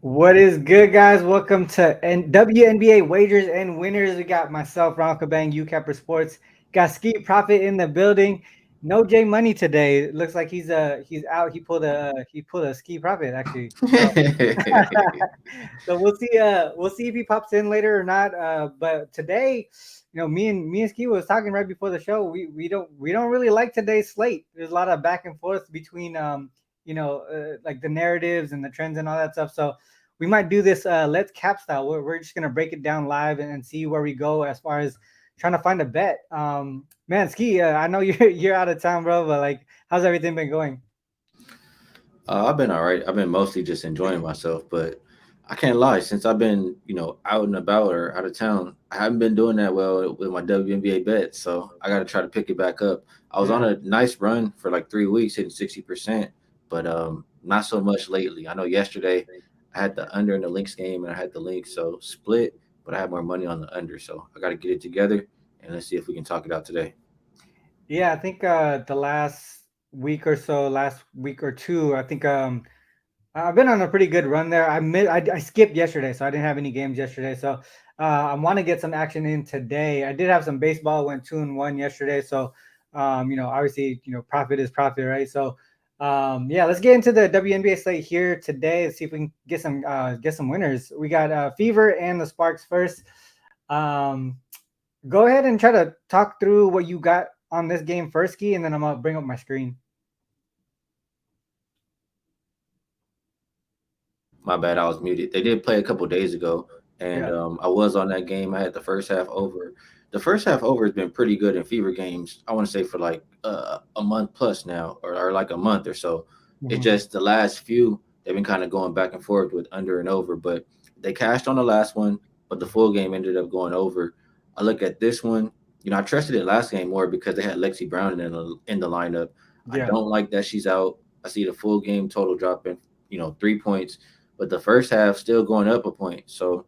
What is good, guys? Welcome to WNBA Wagers and Winners. We got myself, Ronald Cabang, UCapper Sports. Got Skee Profit in the building. No J Money today. It looks like he's out. He pulled a Skee Profit actually. So so we'll see if he pops in later or not. But today, me and Ski was talking right before the show. We don't really like today's slate. There's a lot of back and forth between like the narratives and the trends and all that stuff. So we might do this let's cap style. We're just gonna break it down live and see where we go as far as trying to find a bet. Man, Ski, I know you're out of town, bro, but like, how's everything been going? I've been all right. I've been mostly just enjoying myself, but I can't lie. Since I've been, out and about or out of town, I haven't been doing that well with my WNBA bets. So I got to try to pick it back up. I was on Yeah. a nice run for like 3 weeks, hitting 60%, but not so much lately. I know yesterday I had the under in the Lynx game, and I had the Lynx, so split, but I had more money on the under. So I got to get it together, and let's see if we can talk it out today. Yeah, I think the last week or two, I think I've been on a pretty good run there. I skipped yesterday, so I didn't have any games yesterday. So I want to get some action in today. I did have some baseball, went 2-1 yesterday. So obviously, profit is profit, right? So yeah, let's get into the WNBA slate here today. Let's see if we can get some winners. We got Fever and the Sparks first. Um, Go ahead and try to talk through what you got on this game first, Key, and then I'm gonna bring up my screen. My bad, I was muted. They did play a couple days ago, and Yeah. I was on that game. I had the first half over. The first half over has been pretty good in Fever games. I want to say for like a month plus now, or like a month or so. It's Mhm. just the last few they've been kind of going back and forth with under and over, but they cashed on the last one, but the full game ended up going over. I look at this one. I trusted it last game more because they had Lexi Brown in the lineup. I Yeah. don't like that she's out. I see the full game total dropping, 3 points, but the first half still going up a point. So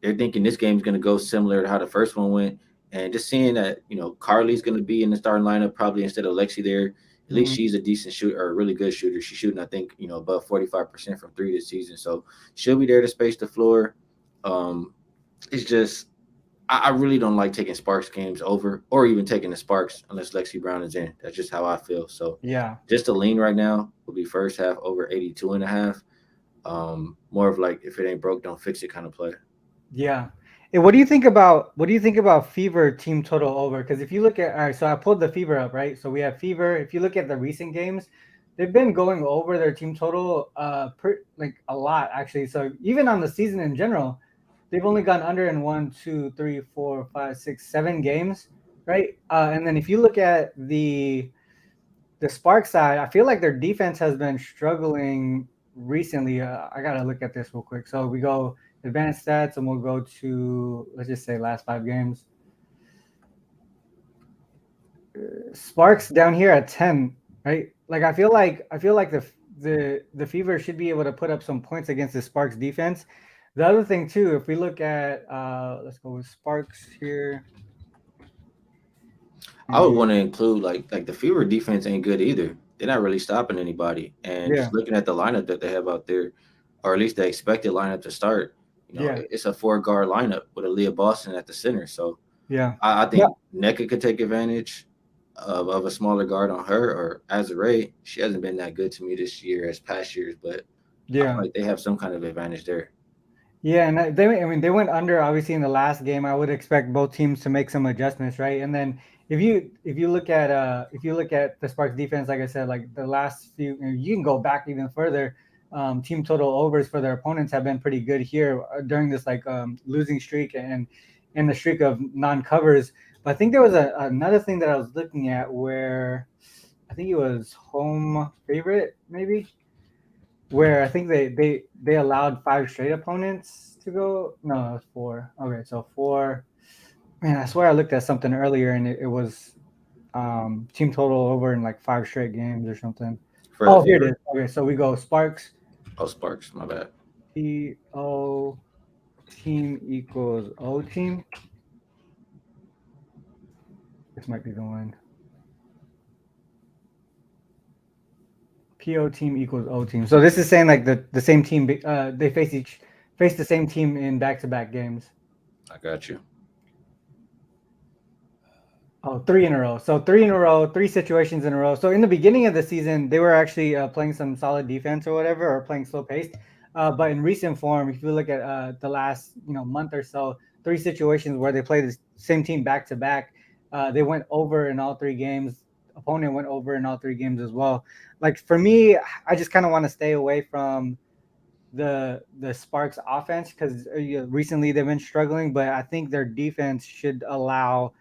they're thinking this game's going to go similar to how the first one went. And just seeing that, Carly's going to be in the starting lineup probably instead of Lexi there. At least Mhm. she's a decent shooter or a really good shooter. She's shooting, I think, above 45% from three this season. So she'll be there to space the floor. Um, it's just, I really don't like taking Sparks games over or even taking the Sparks unless Lexi Brown is in. That's just how I feel. So Yeah. just a lean right now will be first half over 82.5. More of like if it ain't broke, don't fix it kind of play. Yeah. Hey, what do you think about Fever team total over? Because if you look at, all right, so I pulled the Fever up, right? So we have Fever. If you look at the recent games, they've been going over their team total like a lot actually. So even on the season in general, they've only gone under in one, two, three, four, five, six, 7 games, right? And then if you look at the Spark side, I feel like their defense has been struggling recently. I gotta look at this real quick. So we go advanced stats, and we'll go to, let's just say, last 5 games. Sparks down here at 10, right? Like I feel like the Fever should be able to put up some points against the Sparks defense. The other thing too, if we look at let's go with Sparks here, I would and want to include like the Fever defense ain't good either. They're not really stopping anybody. And yeah, just looking at the lineup that they have out there, or at least the expected lineup to start, yeah, it's a four guard lineup with Aaliyah Boston at the center. So yeah. I No, think NECA could take advantage of a smaller guard on her, or Azare. She hasn't been that good to me this year as past years, but I feel yeah. like they have some kind of advantage there. Yeah, and I mean, they went under obviously in the last game. I would expect both teams to make some adjustments, right? And then if you look at the Sparks defense, like I said, like the last few, and you can go back even further. Team total overs for their opponents have been pretty good here during this like losing streak and the streak of non covers. But I think there was another thing that I was looking at where I think it was home favorite maybe where I think they allowed 5 straight opponents to go. No, it was four. Okay, so four. Man, I swear I looked at something earlier and it was team total over in like 5 straight games or something. For the Oh, here it is. Fever, Okay, so we go Sparks oh Sparks, my bad. TO team equals O team. This might be the one. PO team equals O team. So this is saying like the same team. They face the same team in back-to-back games. I got you. Oh, three in a row. So three in a row, three situations in a row. So in the beginning of the season, they were actually playing some solid defense or whatever, or playing slow paced. But in recent form, if you look at the last month or so, three situations where they played the same team back to back, they went over in all three games. Opponent went over in all three games as well. Like for me, I just kind of want to stay away from the Sparks offense because recently they've been struggling. But I think their defense should allow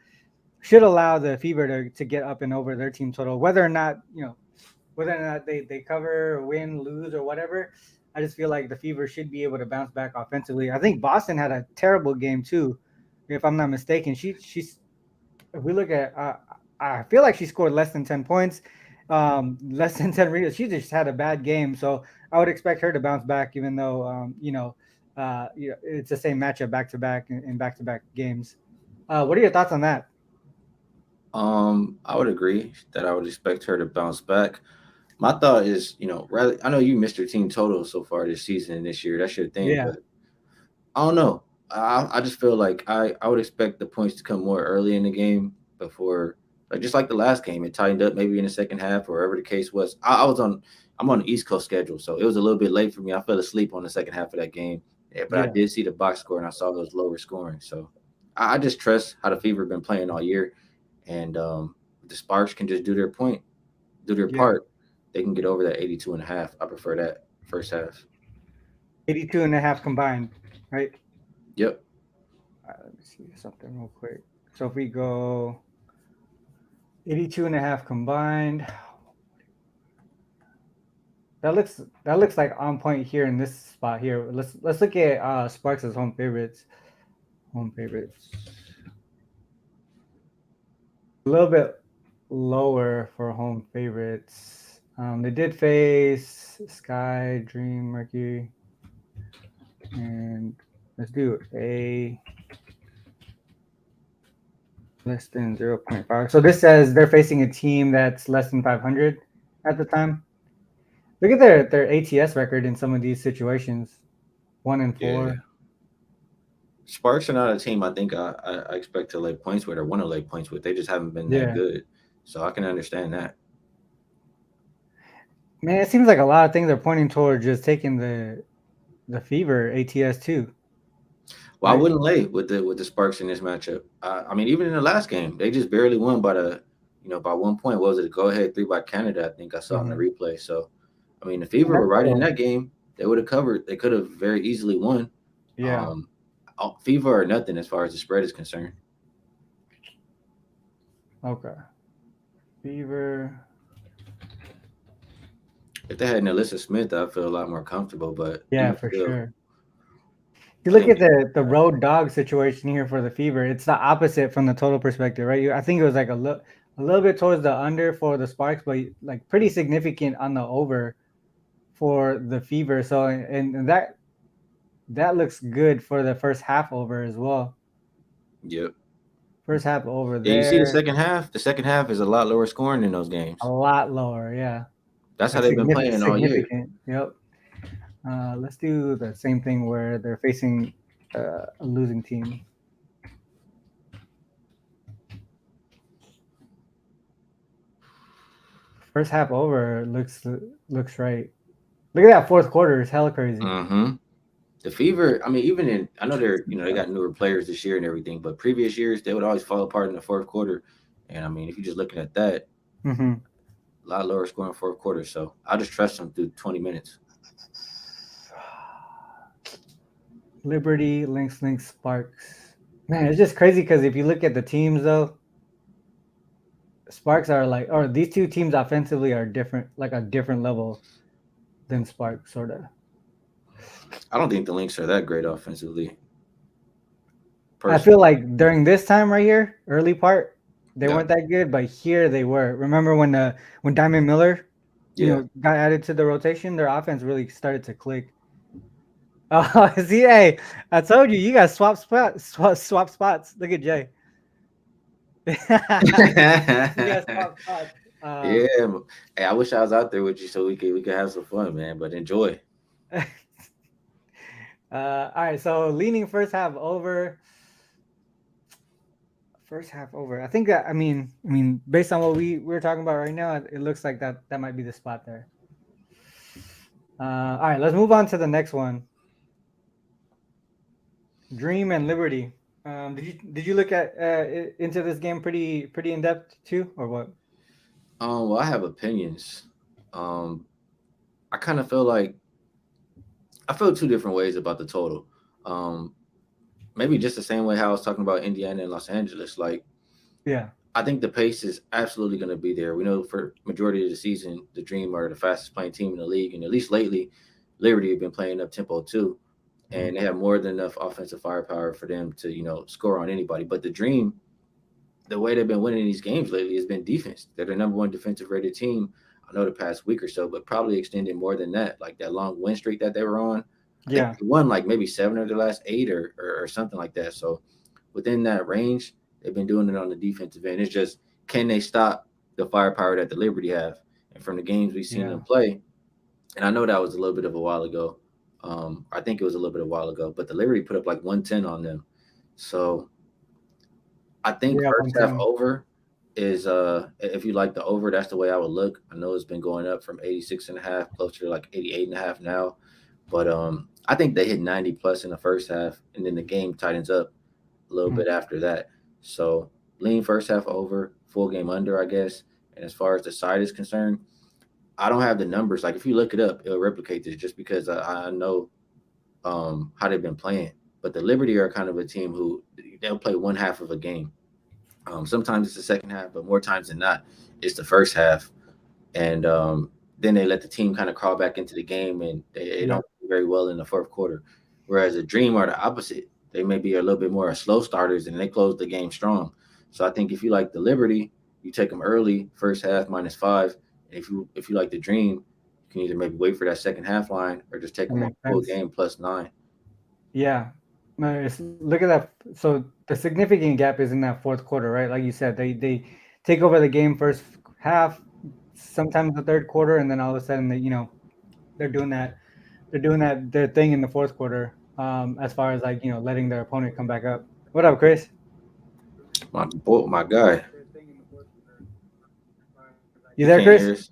the Fever to get up and over their team total, whether or not they cover, win, lose, or whatever. I just feel like the Fever should be able to bounce back offensively. I think Boston had a terrible game too, if I'm not mistaken. She's if we look at, I feel like she scored less than 10 points, less than 10 rebounds. She just had a bad game, so I would expect her to bounce back, even though it's the same matchup back to back in back to back games. What are your thoughts on that? I would agree that I would expect her to bounce back. My thought is, rather I know you missed your team total so far this season and this year. That's your thing, Yeah. but I don't know. I just feel like I would expect the points to come more early in the game before, like just like the last game, it tightened up maybe in the second half or whatever the case was. I'm on the East Coast schedule, so it was a little bit late for me. I fell asleep on the second half of that game, yeah, but I Yeah. did see the box score and I saw those lower scoring. So I just trust how the Fever have been playing all year, and the Sparks can just do their Yeah. part. They can get over that 82 and a half. I prefer that first half. 82 and a half combined, right? Yep. Let me see something real quick. So if we go 82 and a half combined, that looks like on point here in this spot here. Let's look at Sparks as home favorites. Home favorites. A little bit lower for home favorites. They did face Sky, Dream, Mercury, and let's do a less than 0.5. So this says they're facing a team that's less than 500 at the time. Look at their ATS record in some of these situations. 1-4. Yeah. Sparks are not a team I think I expect to lay points with or want to lay points with. They just haven't been that Yeah. good. So I can understand that. Man, it seems like a lot of things are pointing toward just taking the Fever ATS too, Well, I right? wouldn't lay with the Sparks in this matchup. I mean, even in the last game, they just barely won by 1 point. What was it? A go ahead three by Canada, I think I saw in the Mm-hmm. replay. So I mean, the Fever were right in that game. They would have covered. They could have very easily won. Yeah. Um, Fever or nothing as far as the spread is concerned. Okay. Fever. If they had Alyssa Smith, I'd feel a lot more comfortable. But Yeah, even for still, sure. You I look think at the road dog situation here for the Fever. It's the opposite from the total perspective, right? I think it was like a little bit towards the under for the Sparks, but like pretty significant on the over for the Fever. So and that looks good for the first half over as well. yep. First half over Yeah, you see the there, second half. The second half is a lot lower scoring in those a games. lot lower. Yeah, That's how like they've been playing all year. significant. Yep. Let's do the same thing where they're facing a losing team. First half over looks right. Look at that fourth quarter. It's hella crazy. Mm-hmm. The Fever, I mean, even in I know they got newer players this year and everything, but previous years they would always fall apart in the fourth quarter. And I mean, if you're just looking at that, Mm-hmm. a lot lower scoring fourth quarter. So I'll just trust them through 20 minutes. Liberty, Lynx, Sparks. Man, it's just crazy because if you look at the teams though, Sparks are like, or these two teams offensively are different, like a different level than Sparks, sort of. I don't think the Lynx are that great offensively, I feel personally. like during this time right here, early part, they Yeah, weren't that good, but here they were. Remember when Diamond Miller, yeah. got added to the rotation, their offense really started to click. Oh, see, hey, I told you, you got swap spots, swap spots. Look at Jay. You got swap spots. Um, Yeah, hey, I wish I was out there with you so we could have some fun, man. But enjoy. all right, so leaning first half over. First half over. I think that I mean, based on what we're talking about right now, it looks like that might be the spot there. All right, let's move on to the next one. Dream and Liberty. Did you look at into this game pretty in depth too, or what? Well, I have opinions. Um, I kind of feel like I feel two different ways about the total. Um, Maybe just the same way how I was talking about Indiana and Los Angeles. Like, Yeah, I think the pace is absolutely going to be there. We know for majority of the season, the Dream are the fastest playing team in the league, and at least lately, Liberty have been playing up tempo too, and they have more than enough offensive firepower for them to score on anybody. But the Dream, the way they've been winning these games lately has been defense. They're the number one defensive rated team. I know the past week or so, but probably extended more than that. Like that long win streak that they were on, I think yeah, they won like maybe seven of the last eight or something like that. So within that range, they've been doing it on the defensive end. It's just can they stop the firepower that the Liberty have? And from the games we've seen them yeah. play, and I know that was a little bit of a while ago. I think it was a little bit of a while ago, but the Liberty put up like 110 on them. So I think Yeah, first half 110. over is if you like the over, that's the way I would look. I know it's been going up from 86 and a half closer to like 88 and a half now. But I think they hit 90 plus in the first half and then the game tightens up a little Mhm. bit after that. So lean first half over, full game under, I guess. And as far as the side is concerned, I don't have the numbers. Like if you look it up, it'll replicate this just because I know how they've been playing. But the Liberty are kind of a team who they'll play one half of a game. Sometimes it's the second half, but more times than not, it's the first half. And then they let the team kind of crawl back into the game, and they Yeah, don't do very well in the fourth quarter. Whereas the Dream are the opposite. They may be a little bit more slow starters, and they close the game strong. So I think if you like the Liberty, you take them early, first half -5. And if you like the Dream, you can either maybe wait for that second half line or just take that them on makes full sense. game +9. Yeah. No, look at that. So the significant gap is in that fourth quarter, right? Like you said, they take over the game first half, sometimes the third quarter, and then all of a sudden they're doing that their thing in the fourth quarter. As far as like letting their opponent come back up. What up, Chris? My guy, You he there, can't Chris? hear us.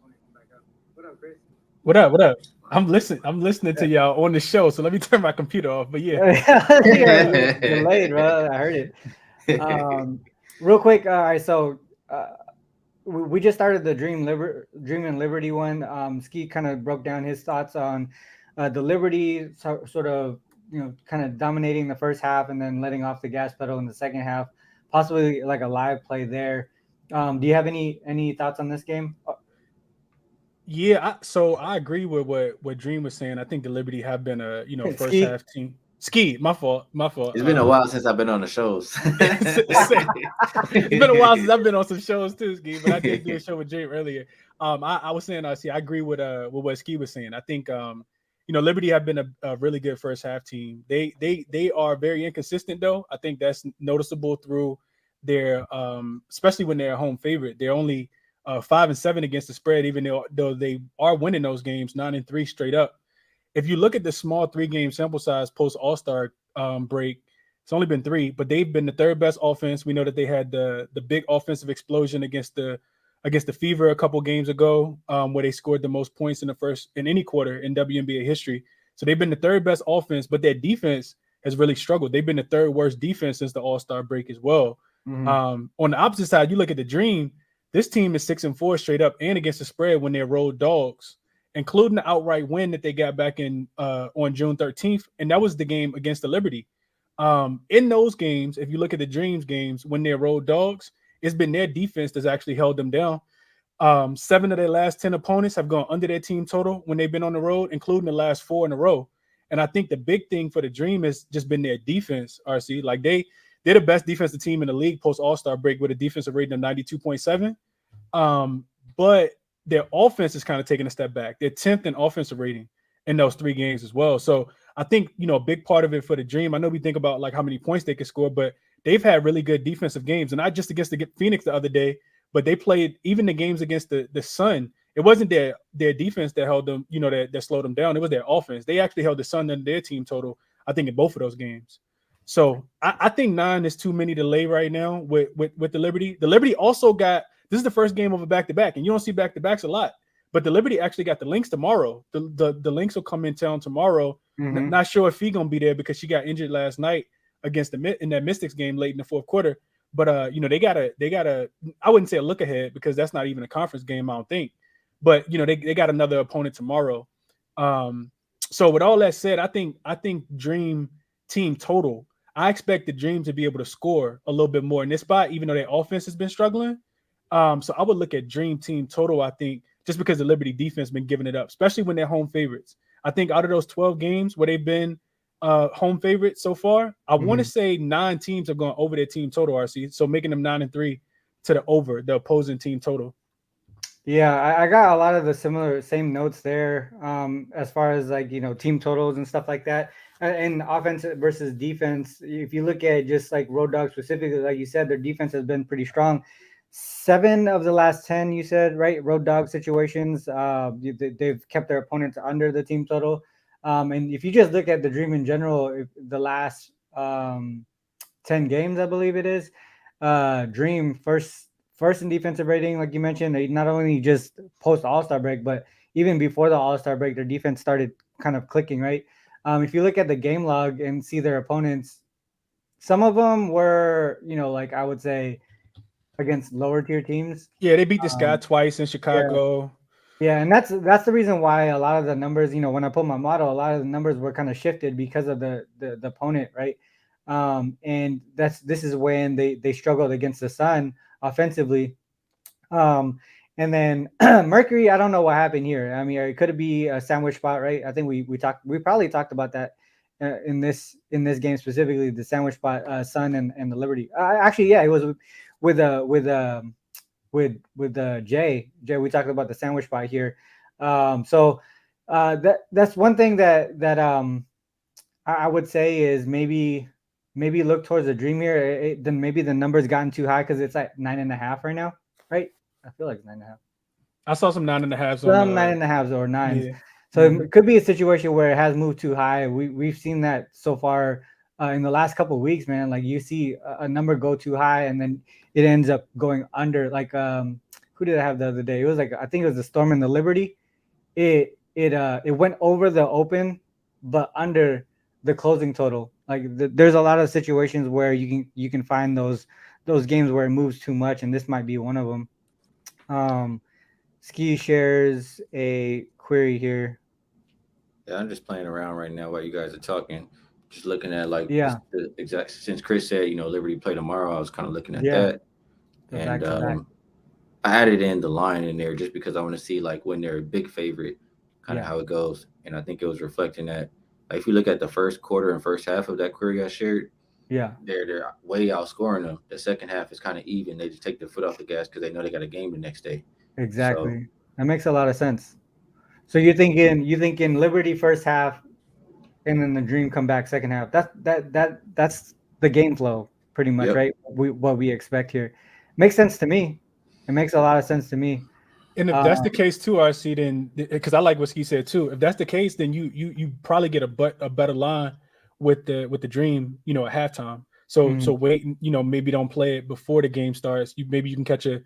What up? What up? I'm listening to y'all on the show, so let me turn my computer off. But yeah, Yeah, you're late, bro. I heard it. Um, Real quick. All right, so we just started the Dream and Liberty one. Skee kind of broke down his thoughts on the Liberty sort of kind of dominating the first half and then letting off the gas pedal in the second half, possibly like a live play there. Do you have any thoughts on this game? yeah. So I agree with what Dream was saying. I think the Liberty have been a first Skee. half team. Ski, my fault, my fault. It's been a while since I've been on the shows. It's been a while since I've been on some shows too, Ski, but I did do a show with Dream earlier. I was saying, see, I agree with what Ski was saying. I think Liberty have been a really good first half team. They are very inconsistent though. I think that's noticeable through their especially when they're a home favorite. They're only 5-7 against the spread, even though they are winning those games 9-3 straight up. If you look at the small 3-game sample size post All-Star break, it's only been 3, but they've been the third best offense. We know that they had the big offensive explosion against the Fever a couple games ago, where they scored the most points in any quarter in WNBA history. So they've been the third best offense, but their defense has really struggled. They've been the third worst defense since the All-Star break as well. Mm-hmm. On the opposite side, you look at the Dream. This team is 6-4 straight up and against the spread when they're road dogs, including the outright win that they got back in on June 13th. And that was the game against the Liberty. In those games, if you look at the Dreams games, when they're road dogs, it's been their defense that's actually held them down. 7 of their last 10 opponents have gone under their team total when they've been on the road, including the last 4 in a row. And I think the big thing for the Dream has just been their defense, RC. Like they're the best defensive team in the league post All-Star break with a defensive rating of 92.7. But their offense is kind of taking a step back. They're 10th in offensive rating in those 3 games as well. So I think, a big part of it for the Dream, I know we think about like how many points they could score, but they've had really good defensive games. And not just against the Phoenix the other day, but they played even the games against the Sun. It wasn't their defense that held them, that slowed them down. It was their offense. They actually held the Sun under their team total, I think, in both of those games. So I think 9 is too many to lay right now with the Liberty. The Liberty also got, this is the first game of a back-to-back, and you don't see back-to-backs a lot. But the Liberty actually got the Lynx tomorrow. The Lynx will come in town tomorrow. Mhm. Not sure if Fee gonna be there because she got injured last night against in that Mystics game late in the fourth quarter. But they got a I wouldn't say a look ahead because that's not even a conference game, I don't think. But they got another opponent tomorrow. So with all that said, I think Dream team total. I expect the Dream to be able to score a little bit more in this spot, even though their offense has been struggling. So I would look at Dream team total, I think, just because the Liberty defense has been giving it up, especially when they're home favorites. I think out of those 12 games where they've been home favorites so far, I want to say 9 teams have gone over their team total, RC. So making them 9-3 to the opposing team total. Yeah, I got a lot of the same notes there as far as team totals and stuff like that. And offense versus defense, if you look at just like Road Dog specifically, like you said, their defense has been pretty strong. 7 of the last 10, you said, right? Road Dog situations, they've kept their opponents under the team total. And if you just look at the Dream in general, the last 10 games, I believe it is, Dream first in defensive rating, like you mentioned. They not only just post All-Star break, but even before the All-Star break, their defense started kind of clicking, right? If you look at the game log and see their opponents, some of them were, I would say against lower tier teams. Yeah, they beat this guy twice in Chicago. Yeah, and that's the reason why a lot of the numbers, when I put my model, a lot of the numbers were kind of shifted because of the opponent, right? And this is when they struggled against the Sun offensively. And then Mercury, I don't know what happened here. I mean, it could be a sandwich spot, right? I think we probably talked about that in this game specifically, the sandwich spot, Sun and the Liberty. Actually, yeah, it was with Jay. We talked about the sandwich spot here. So that's one thing that I would say is maybe look towards the Dream here. Then maybe the number's gotten too high because it's at 9.5 right now, right? I feel like it's 9.5. I saw some 9.5s. Some 9.5s or 9s. Yeah. So it could be a situation where it has moved too high. We've seen that so far in the last couple of weeks, man. Like you see a number go too high and then it ends up going under. Like who did I have the other day? It was I think it was the Storm and the Liberty. It went over the open, but under the closing total. Like there's a lot of situations where you can find those games where it moves too much, and this might be one of them. Skee shares a query here. Yeah, I'm just playing around right now while you guys are talking. Just looking at the exact, since Chris said Liberty play tomorrow, I was kind of looking at that, and I added in the line in there just because I want to see when they're a big favorite, kind of how it goes, and I think it was reflecting that. If you look at the first quarter and first half of that query I shared, they're way outscoring them. The second half is kind of even. They just take their foot off the gas because they know they got a game the next day. Exactly. So, that makes a lot of sense. So you're thinking Liberty first half, and then the Dream come back second half. That's the game flow pretty much, right? What we expect here makes sense to me. It makes a lot of sense to me. And if that's the case too, RC, then because I like what Skee said too. If that's the case, then you probably get a better line with the Dream, at halftime. So so wait, maybe don't play it before the game starts. Maybe you can catch a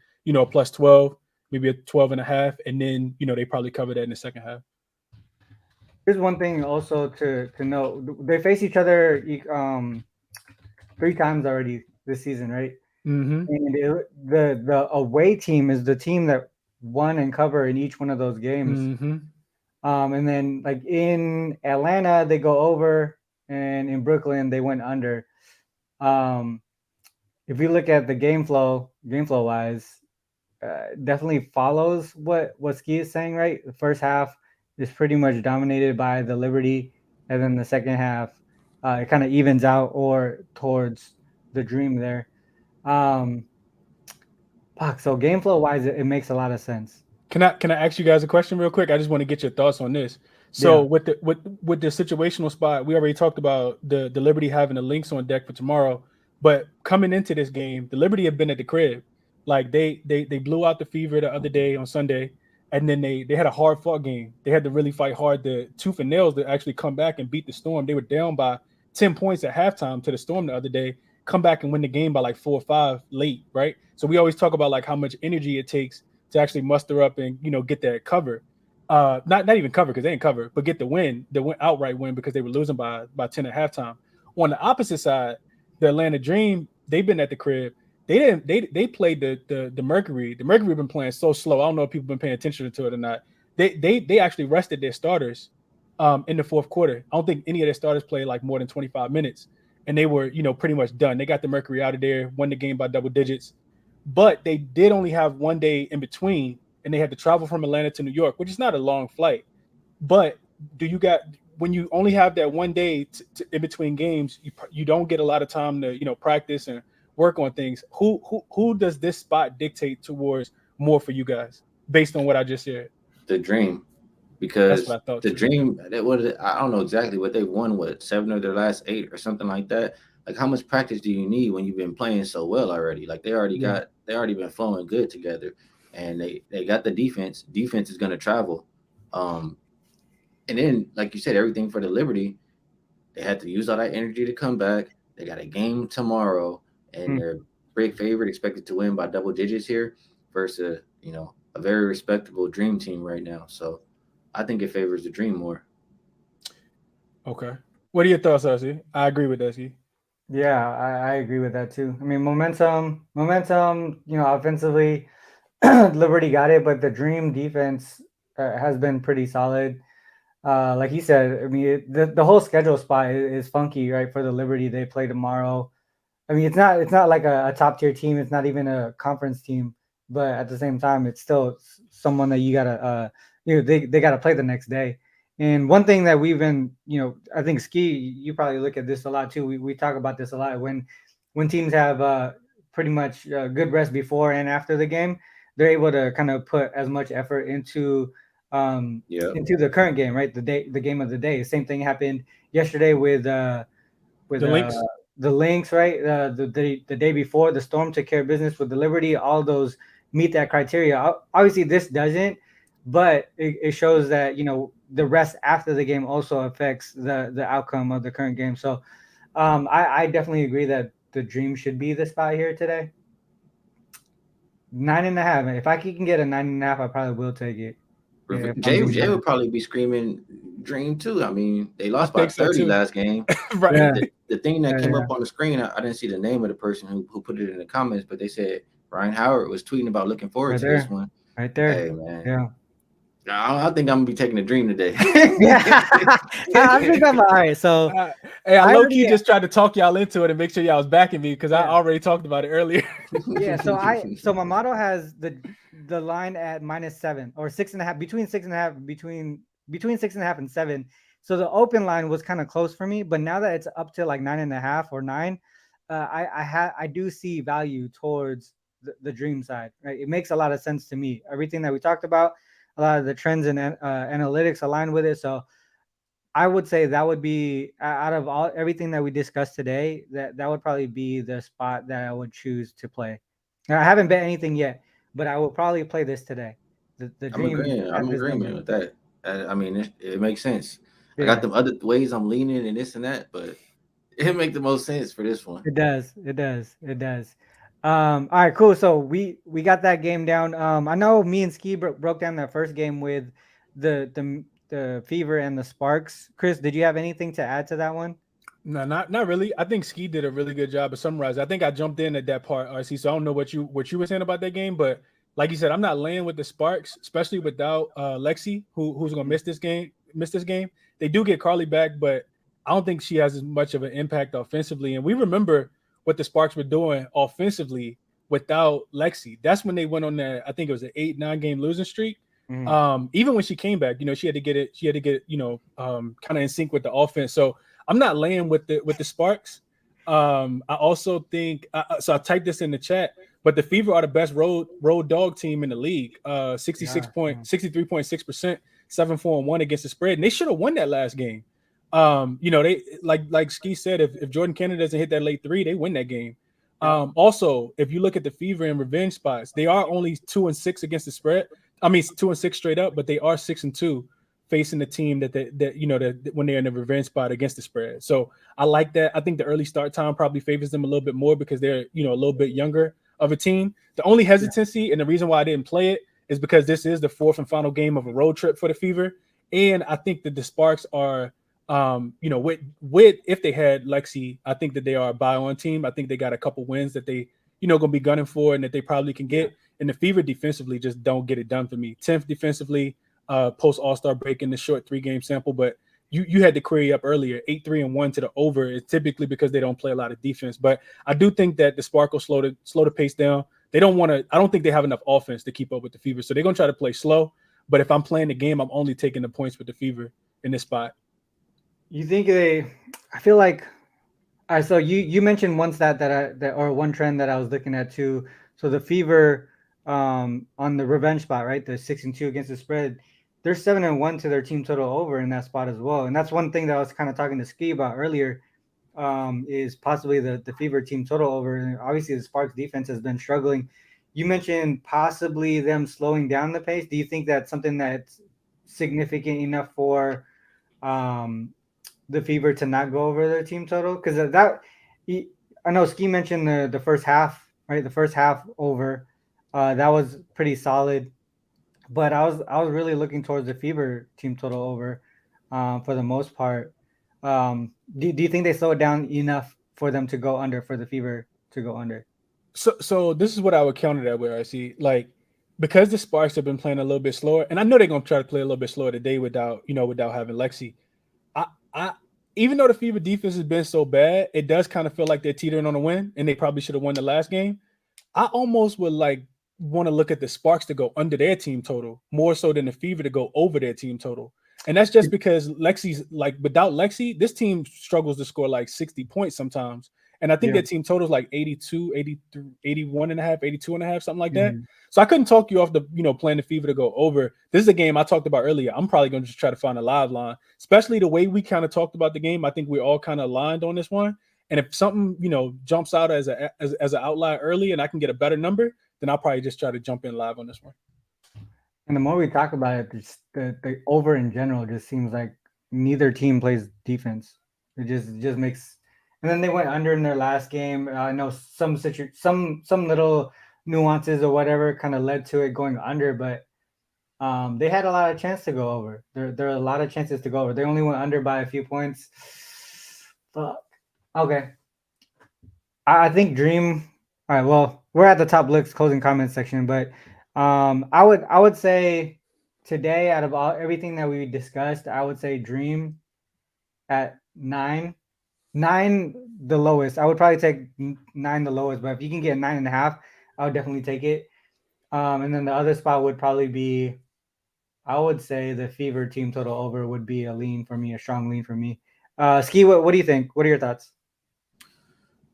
plus 12, maybe a 12.5, and then they probably cover that in the second half. Here's one thing also to note: they face each other 3 times already this season, right? Mm-hmm. And the away team is the team that won and cover in each one of those games. Mm-hmm. And then in Atlanta they go over, and in Brooklyn they went under. If you look at the game flow wise, definitely follows what Skee is saying, right? The first half is pretty much dominated by the Liberty, and then the second half it kind of evens out or towards the Dream there. So game flow wise, it makes a lot of sense. Can I ask you guys a question real quick? I just want to get your thoughts on this. So with the situational spot, we already talked about the Liberty having the Lynx on deck for tomorrow. But coming into this game, the Liberty have been at the crib. Like they blew out the Fever the other day on Sunday, and then they had a hard fought game. They had to really fight hard, the tooth and nails, to actually come back and beat the Storm. They were down by 10 points at halftime to the Storm the other day, come back and win the game by like 4 or 5 late, right? So we always talk about like how much energy it takes to actually muster up and get that cover. Not even cover because they didn't cover, but get the win outright win because they were losing by 10 at halftime. On the opposite side, the Atlanta Dream, they've been at the crib. They played the Mercury. The Mercury been playing so slow. I don't know if people been paying attention to it or not. They actually rested their starters in the fourth quarter. I don't think any of their starters played like more than 25 minutes, and they were pretty much done. They got the Mercury out of there, won the game by double digits, but they did only have one day in between, and they had to travel from Atlanta to New York, which is not a long flight. But when you only have that one day in between games, you don't get a lot of time to practice and work on things. Who does this spot dictate towards more for you guys based on what I just said? The Dream, because the Dream, I don't know exactly what they've won, 7 of their last 8 or something like that. Like, how much practice do you need when you've been playing so well already? Like, they already been flowing good together, and they got the defense. Defense is going to travel, and then like you said, everything for the Liberty. They had to use all that energy to come back. They got a game tomorrow, and they're big favorite, expected to win by double digits here versus a very respectable Dream team right now. So I think it favors the Dream more. Okay. What are your thoughts, Skee? I agree with that, Skee. Yeah, I agree with that too. I mean, momentum, offensively, Liberty got it, but the Dream defense has been pretty solid. Like he said, I mean, the whole schedule spot is funky, right? For the Liberty, they play tomorrow. I mean, it's not like a top tier team. It's not even a conference team, but at the same time, it's still someone that you gotta, they gotta play the next day. And one thing that we've been, I think Skee, you probably look at this a lot too. We talk about this a lot when teams have pretty much good rest before and after the game, they're able to kind of put as much effort into the current game, right? The game of the day. Same thing happened yesterday with the Lynx. The Lynx, right? The day before, the Storm took care of business with the Liberty. All those meet that criteria. Obviously, this doesn't, but it shows that the rest after the game also affects the outcome of the current game. So, I definitely agree that the Dream should be the spot here today. 9.5. If I can get a 9.5, I probably will take it. Yeah, Jay would probably be screaming Dream too. I mean, they lost by 30 last game. Right. Yeah. The thing that came up on the screen, I didn't see the name of the person who put it in the comments, but they said Ryan Howard was tweeting about looking forward to this one. Right there. Hey, man. Yeah. I think I'm gonna be taking the Dream today. Yeah. I think I'm all right. So, hey, I low-key just tried to talk y'all into it and make sure y'all was backing me because I already talked about it earlier. Yeah. So my model has the line at -7 or 6.5, between 6.5, between 6.5 and 7. So the open line was kind of close for me, but now that it's up to like 9.5 or 9, I do see value towards the Dream side. Right? It makes a lot of sense to me. Everything that we talked about, a lot of the trends and analytics align with it. So I would say that would be, out of everything that we discussed today, that would probably be the spot that I would choose to play. Now, I haven't bet anything yet, but I will probably play this today. The Dream. I'm agreeing with that. I mean, it makes sense. Yeah. I got the other ways I'm leaning and this and that, but it makes the most sense for this one. It does. All right, cool. So we got that game down. I know me and Skee broke down that first game with the Fever and the Sparks. Chris, did you have anything to add to that one? No, not really. I think Skee did a really good job of summarizing. I think I jumped in at that part, RC. So I don't know what you were saying about that game, but like you said, I'm not laying with the Sparks, especially without Lexi, who's gonna miss this game. They do get Carly back, but I don't think she has as much of an impact offensively. And we remember what the Sparks were doing offensively without Lexi. That's when they went on that, I think it was an 8-9 game losing streak. Mm-hmm. Even when she came back, she had to get it, kind of in sync with the offense. So I'm not laying with the Sparks. I also think so I typed this in the chat, but the Fever are the best road dog team in the league. 63.6%, 7-4-1 against the spread. And they should have won that last game. They like Skee said, if Jordan Cannon doesn't hit that late 3, they win that game. Also, if you look at the Fever and revenge spots, they are only 2-6 against the spread. I mean, 2-6 straight up, but they are 6-2 facing the team that when they're in the revenge spot against the spread. So I like that. I think the early start time probably favors them a little bit more because they're a little bit younger of a team. The only hesitancy and the reason why I didn't play it is because this is the fourth and final game of a road trip for the Fever, and I think that the Sparks are. With if they had Lexi, I think that they are a buy-on team. I think they got a couple wins that they, gonna be gunning for and that they probably can get. And the Fever defensively just don't get it done for me. 10th defensively, post All-Star break in the short 3-game sample, but you had to query up earlier 8-3-1 to the over. It's typically because they don't play a lot of defense. But I do think that the Spark will slow the pace down. They don't want to. I don't think they have enough offense to keep up with the Fever, so they're gonna try to play slow. But if I'm playing the game, I'm only taking the points with the Fever in this spot. You think I feel like, all right, so you mentioned one stat or one trend that I was looking at too. So the Fever on the revenge spot, right? They're 6-2 against the spread. They're 7-1 to their team total over in that spot as well. And that's one thing that I was kind of talking to Skee about earlier, is possibly the Fever team total over. And obviously the Sparks defense has been struggling. You mentioned possibly them slowing down the pace. Do you think that's something that's significant enough for the Fever to not go over their team total? Because I know Skee mentioned the first half, right? The first half over, that was pretty solid. But I was really looking towards the Fever team total over, for the most part. Do you think they slow it down enough for them to go under, for the Fever to go under? So this is what I would counter that with. I see, like, because the Sparks have been playing a little bit slower, and I know they're gonna try to play a little bit slower today without having Lexi. I even though the Fever defense has been so bad, it does kind of feel like they're teetering on a win, and they probably should have won the last game. I almost would want to look at the Sparks to go under their team total more so than the Fever to go over their team total. And that's just because Lexi's without Lexi, this team struggles to score 60 points sometimes. And I think their team total is 82, 83, 81 and a half, 82 and a half, something like that. So I couldn't talk you off the, playing the Fever to go over. This is a game I talked about earlier. I'm probably going to just try to find a live line, especially the way we kind of talked about the game. I think we're all kind of aligned on this one. And if something, jumps out as an outlier early and I can get a better number, then I'll probably just try to jump in live on this one. And the more we talk about it, the over in general just seems like neither team plays defense. It just makes. And then they went under in their last game. I know some little nuances or whatever kind of led to it going under, but they had a lot of chance to go over. There are a lot of chances to go over. They only went under by a few points. Fuck. Okay. I think Dream. All right. Well, we're at the top list closing comments section, but I would say today, out of everything that we discussed, I would say Dream at 9. 9 the lowest. I would probably take 9 the lowest, but if you can get 9.5, I would definitely take it. And then the other spot would probably be, I would say the Fever team total over would be a lean for me, a strong lean for me. Skee, what do you think? What are your thoughts?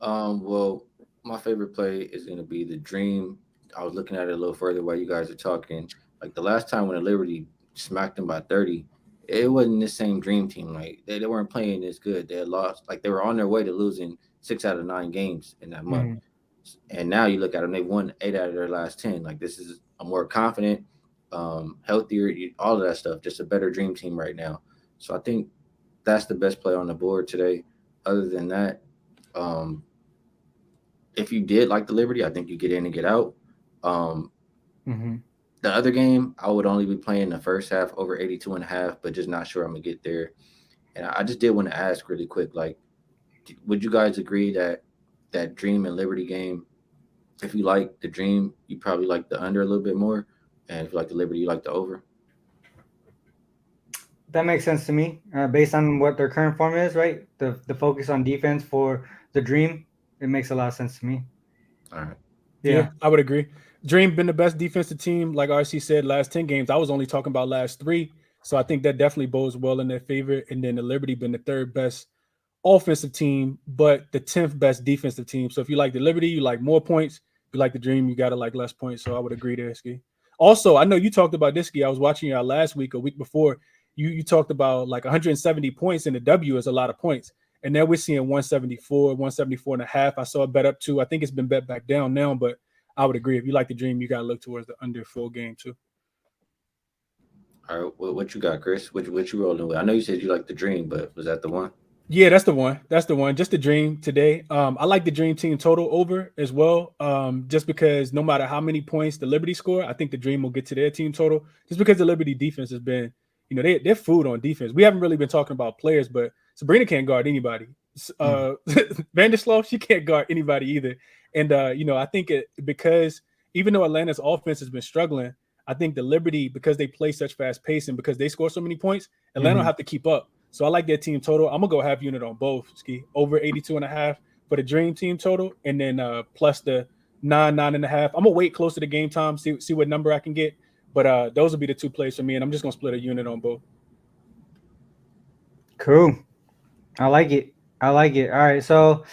Well, my favorite play is going to be the Dream. I was looking at it a little further while you guys are talking. Like the last time when the Liberty smacked them by 30, it wasn't the same Dream team. Like they weren't playing as good. They had lost. Like they were on their way to losing 6 out of 9 games in that month. And now you look at them, they've won 8 out of their last 10. Like this is a more confident, healthier, all of that stuff. Just a better Dream team right now. So I think that's the best play on the board today. Other than that, if you did like the Liberty, I think you get in and get out. The other game, I would only be playing the first half over 82.5, but just not sure I'm gonna get there. And I just did want to ask really quick, would you guys agree that Dream and Liberty game, if you like the Dream, you probably like the under a little bit more, and if you like the Liberty, you like the over? That makes sense to me, based on what their current form is, right? The focus on defense for the Dream, it makes a lot of sense to me. All right. Yeah, I would agree. Dream been the best defensive team, like RC said, last 10 games. I was only talking about last 3. So I think that definitely bodes well in their favor. And then the Liberty been the 3rd best offensive team, but the 10th best defensive team. So if you like the Liberty, you like more points. If you like the Dream, you got to like less points. So I would agree there, Skee. Also, I know you talked about this, Skee. I was watching y'all last week or week before. You talked about 170 points in the W is a lot of points. And now we're seeing 174, 174.5. I saw it bet up to. I think it's been bet back down now, but I would agree. If you like the dream, you got to look towards the under full game too. All right, what you got, Chris? What you rolling with? I know you said you like the dream, but was that the one? Yeah, that's the one. That's the one. Just the dream today. I like the dream team total over as well. Just because no matter how many points the Liberty score, I think the dream will get to their team total. Just because the Liberty defense has been, they're food on defense. We haven't really been talking about players, but Sabrina can't guard anybody. Vandersloot, she can't guard anybody either. And I think because even though Atlanta's offense has been struggling, I think the Liberty, because they play such fast pace and because they score so many points, Atlanta will have to keep up. So I like their team total. I'm gonna go half unit on both, Skee. Over 82.5 for the dream team total, and then plus the 9.5. I'm gonna wait close to the game time, see what number I can get. But those will be the two plays for me, and I'm just gonna split a unit on both. Cool. I like it. All right, so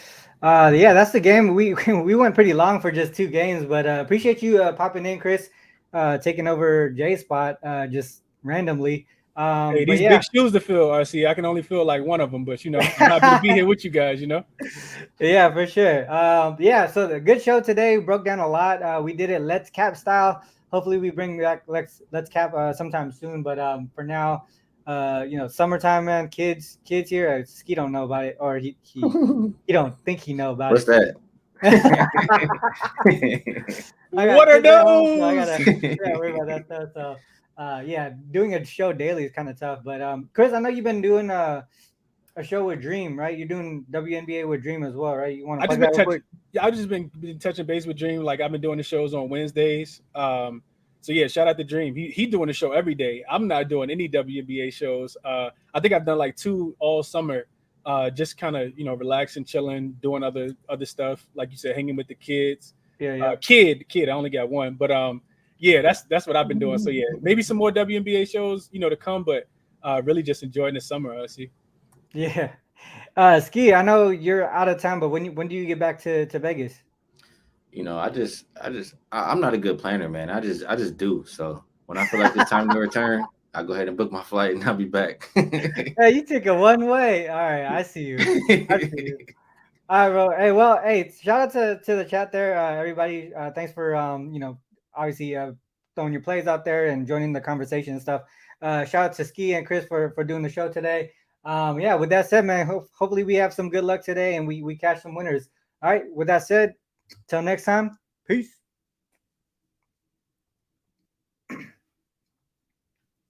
yeah, that's the game. We went pretty long for just 2 games, but appreciate you popping in, Chris, taking over Jay's spot just randomly. Hey, these big shoes to fill, RC. I can only fill like one of them, but I'm happy to be here with you guys. Yeah, for sure. Yeah, so the good show today. We broke down a lot. We did it Let's Cap style. Hopefully, we bring back Let's Cap sometime soon. But for now, summertime, man. Kids here. Skee don't know about it, or he don't think he know about What's it. What's that? What are those? I gotta worry about that stuff. So. Yeah, doing a show daily is kind of tough. But Chris, I know you've been doing a show with Dream, right? You're doing WNBA with Dream as well, right? You want to plug that real quick? Yeah, I've just been touching base with Dream. Like I've been doing the shows on Wednesdays. So yeah, shout out to Dream. He doing the show every day. I'm not doing any WNBA shows. I think I've done like 2 all summer. Just kind of relaxing, chilling, doing other stuff. Like you said, hanging with the kids. Yeah. Kid. I only got one, but yeah, that's what I've been doing. So yeah, maybe some more WNBA shows, to come, but really just enjoying the summer. I see. Yeah, Skee, I know you're out of town, but when do you get back to Vegas? I'm not a good planner, man. I just do. So when I feel like it's time to return, I go ahead and book my flight and I'll be back. Hey, you took a one way. All right, I see you. All right, bro. Hey, shout out to the chat there, everybody. Thanks for obviously throwing your plays out there and joining the conversation and stuff. Shout out to Skee and Chris for doing the show today. Yeah, with that said, man, hopefully we have some good luck today and we catch some winners. All right, with that said, till next time, peace.